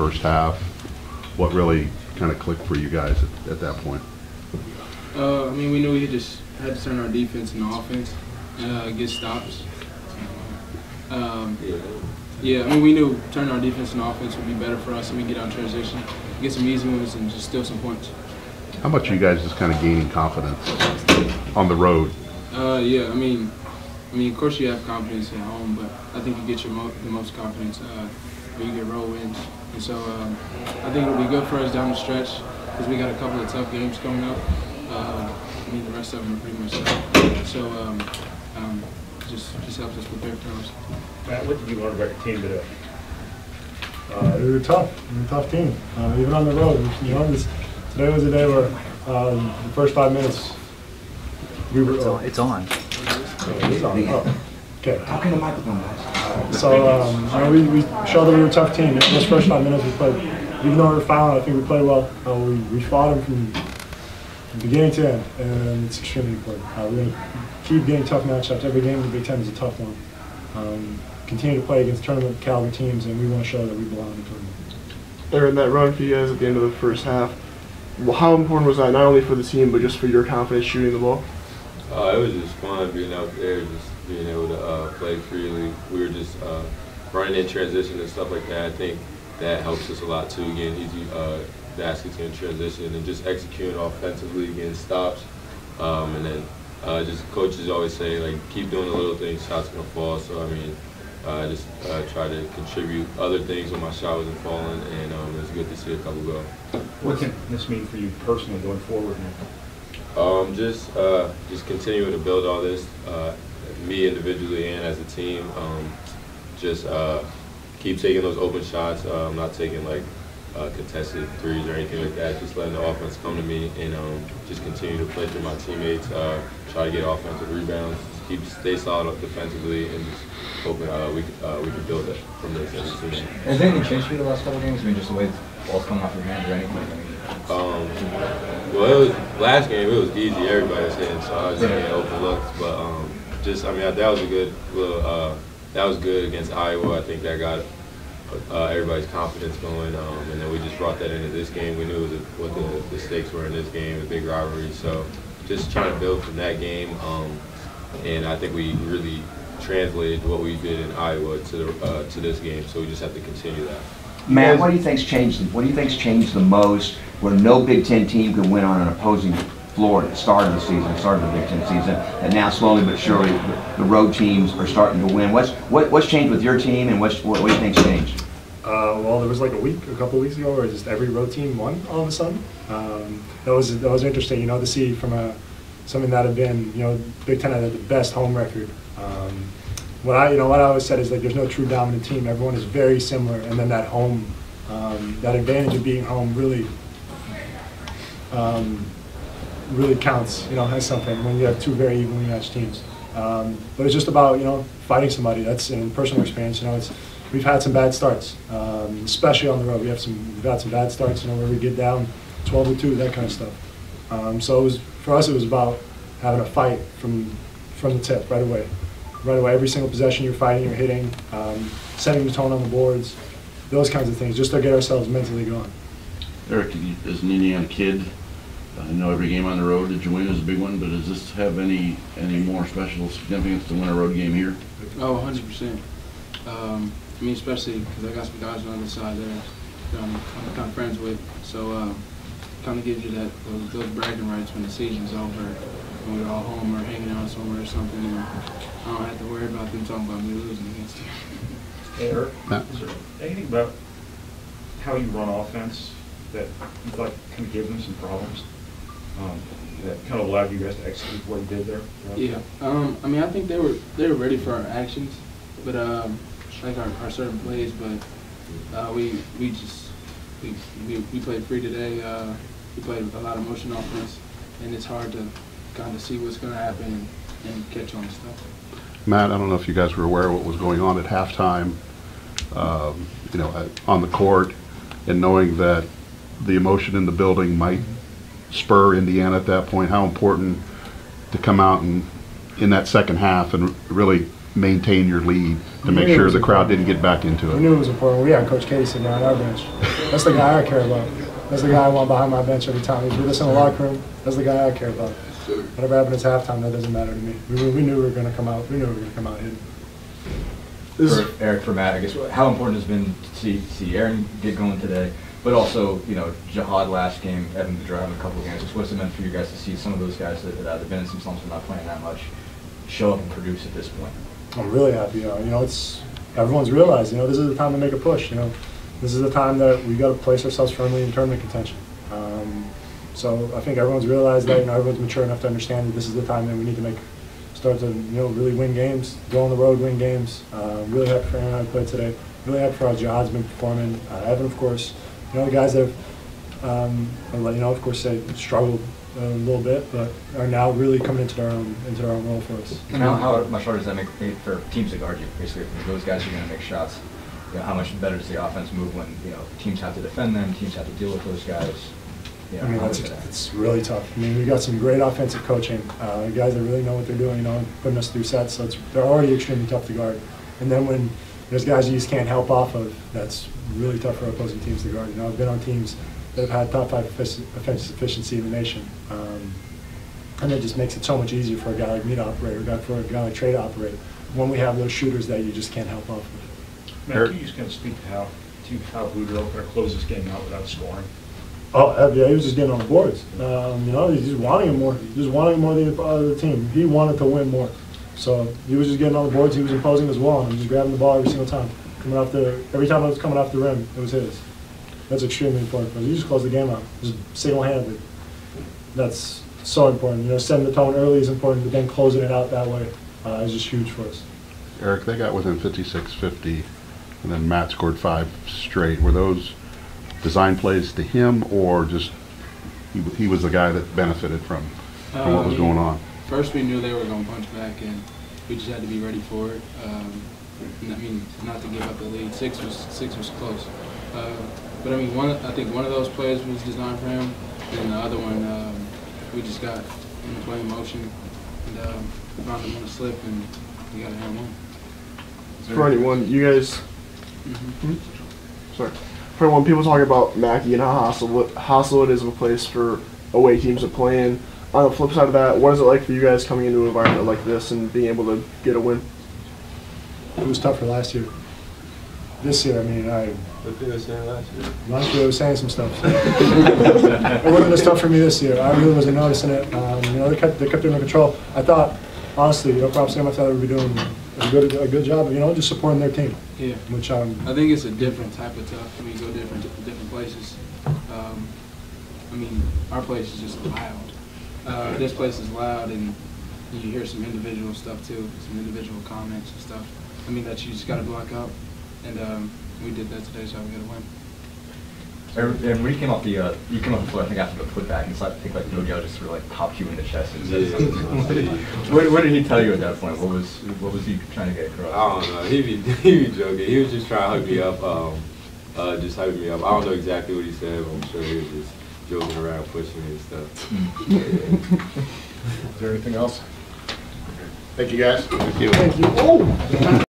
first half? What really kind of clicked for you guys at that point? I mean, we knew we just had to turn our defense into offense, get stops. Yeah, I mean, we knew turning our defense into offense would be better for us, and we get out in transition, get some easy ones, and just steal some points. How much are you guys just kind of gaining confidence on the road? Yeah, I mean, of course you have confidence at home, but I think you get your the most confidence when you get road wins. And so I think it'll be good for us down the stretch because we got a couple of tough games coming up. I mean, the rest of them are pretty much tough. So just helps us prepare for those. Matt, what did you learn about your team today? We were tough. We were a tough team, even on the road. You know, today was a day where the first 5 minutes we were. It's on. It is on. Oh. Okay. How can the microphone guys? So you know, we showed that we were a tough team. Those first 5 minutes we played, even though we were fouling, I think we played well. We fought them from beginning to end, and it's extremely important. We're going to keep getting tough matchups. Every game in the Big Ten is a tough one. Continue to play against tournament caliber teams, and we want to show that we belong in the tournament. Aaron, that run for you guys at the end of the first half, well, how important was that, not only for the team, but just for your confidence shooting the ball? It was just fun being out there, just being able to play freely. We were just running in transition and stuff like that. I think that helps us a lot too, getting easy baskets in transition and just executing offensively, getting stops. And then just coaches always say, like, keep doing the little things, shots gonna fall. So, I mean, I just try to contribute other things when my shot wasn't falling, and it's good to see a couple go. What can this mean for you personally going forward now? Just continuing to build all this, me individually and as a team. Just keep taking those open shots. Not taking like contested threes or anything like that. Just letting the offense come to me, and just continue to play through my teammates. Try to get offensive rebounds. Stay solid defensively, and just hoping we can build it from this as a team. Has anything changed for you the last couple of games? I mean, just the way the ball's coming off your hands or anything? Well, it was last game. It was easy. Everybody was hitting, so I was just getting open looks. But that was a good. That was good against Iowa. I think that got everybody's confidence going, and then we just brought that into this game. We knew what the stakes were in this game, a big rivalry. So just trying to build from that game. And I think we really translated what we did in Iowa to this game. So we just have to continue that. Matt, what do you think's changed? What do you think's changed the most, where no Big Ten team could win on an opposing floor at the start of the season, start of the Big Ten season, and now slowly but surely the road teams are starting to win? What's changed with your team, and what do you think's changed? Well, there was like a couple of weeks ago, where just every road team won all of a sudden. That was interesting, you know, to see from something that had been, you know, Big Ten had the best home record. What I always said is, like, there's no true dominant team. Everyone is very similar, and then that home, that advantage of being home really counts, you know, as something when you have two very evenly matched teams. But it's just about, you know, fighting somebody. That's in personal experience. You know, we've had some bad starts, especially on the road. We've had some bad starts, you know, where we get down 12-2, that kind of stuff. So for us, it was about having a fight from the tip right away. Right away, every single possession you're fighting, you're hitting, setting the tone on the boards, those kinds of things, just to get ourselves mentally going. Eric, as an Indiana kid, I know every game on the road that you win is a big one, but does this have any more special significance to win a road game here? Oh, 100%. I mean, especially because I got some guys on the other side there that I'm kind of friends with, so kind of gives you those bragging rights when the season's over, when we're all home or hanging out somewhere or something, and I don't have to worry about them talking about me losing against them. Hey, Eric, is there anything about how you run offense that you thought kind of gave them some problems, that kind of allowed you guys to execute what you did there? Yeah, I mean, I think they were ready for our actions, but like our certain plays, but we played free today. We played a lot of motion offense, and it's hard to kind of see what's going to happen and catch on stuff. Matt, I don't know if you guys were aware of what was going on at halftime, you know, on the court, and knowing that the emotion in the building might spur Indiana at that point. How important to come out and in that second half and really maintain your lead, to make sure the crowd didn't get back into We it. knew it was important. We had Coach K sitting on our bench. That's the guy I care about. That's the guy I want behind my bench every time. He's with us in the locker room. That's the guy I care about. Whatever happens at halftime, that doesn't matter to me. We knew we were going to come out. We knew we were going to come out hitting. For Eric, for Matt, I guess, how important has been to see Aaron get going today, but also, you know, Jihad last game, Evan Bedra in a couple of games. What's it meant for you guys to see some of those guys that have been in some slumps and not playing that much show up and produce at this point? I'm really happy. You know, it's everyone's realized. You know, this is the time to make a push. You know, this is the time that we got to place ourselves firmly in tournament contention. So I think everyone's realized that. You know, everyone's mature enough to understand that this is the time that we need to start to really win games, go on the road, win games. Really happy for Aaron and I played today. Really happy for how Jihad's been performing. Evan, of course. You know, the guys that have, of course, they struggled a little bit, but are now really coming into their own role for us. And how much harder does that make for teams to guard you? Basically, if those guys are going to make shots, you know, how much better does the offense move when, you know, teams have to defend them, teams have to deal with those guys? I mean, it's really tough. I mean, we've got some great offensive coaching, guys that really know what they're doing, you know, putting us through sets, so they're already extremely tough to guard. And then when there's guys you just can't help off of, that's really tough for opposing teams to guard. You know, I've been on teams that have had top 5 offensive efficiency in the nation, and it just makes it so much easier for a guy like me to operate, or for a guy like Trey to operate, when we have those shooters that you just can't help off of. Matt, can you just kind of speak to how Boudreaux could close this game out without scoring? Oh, yeah, he was just getting on the boards. You know, he's just wanting him more. He's just wanting more than the team. He wanted to win more. So he was just getting on the boards. He was imposing as well, and just grabbing the ball every single time. Every time it was coming off the rim, it was his. That's extremely important for us. He just closed the game out, just single-handedly. That's so important. You know, setting the tone early is important, but then closing it out that way is just huge for us. Eric, they got within 56-50, and then Matt scored 5 straight. Were those design plays to him, or just he was the guy that benefited from what was going on? First, we knew they were going to punch back, and we just had to be ready for it. I mean, not to give up the lead. Six was close. But I mean, I think one of those plays was designed for him, and the other one we just got in the play motion and found him on a slip, and we got a hand one. For anyone, you guys. Sorry. For when people talk about Mackey and how hostile it is of a place for away teams to play in, on the flip side of that, what is it like for you guys coming into an environment like this and being able to get a win? It was tougher last year. This year, I mean, What they were saying last year? last year I was saying some stuff. So. It wasn't as tough for me this year. I really wasn't noticing it. You know, they kept it under control. I thought, honestly, you know, props to them. I thought they would be doing a good job of, you know, just supporting their team. Yeah. Which I think it's a different type of tough. We go different places. I mean, our place is just loud. This place is loud, and you hear some individual stuff too, some individual comments and stuff. I mean, that you just got to block out, and we did that today, so we got to win. And when you came off the floor, I think after the putback, and so I think like Jojo just sort of like popped you in the chest and said something. What did he tell you at that point? What was he trying to get across? I don't know. He be joking. He was just trying to hook me up, just hyping me up. I don't know exactly what he said, but I'm sure he was just joking around, pushing me and stuff. Is there anything else? Thank you, guys. Thank you. Thank you. Oh.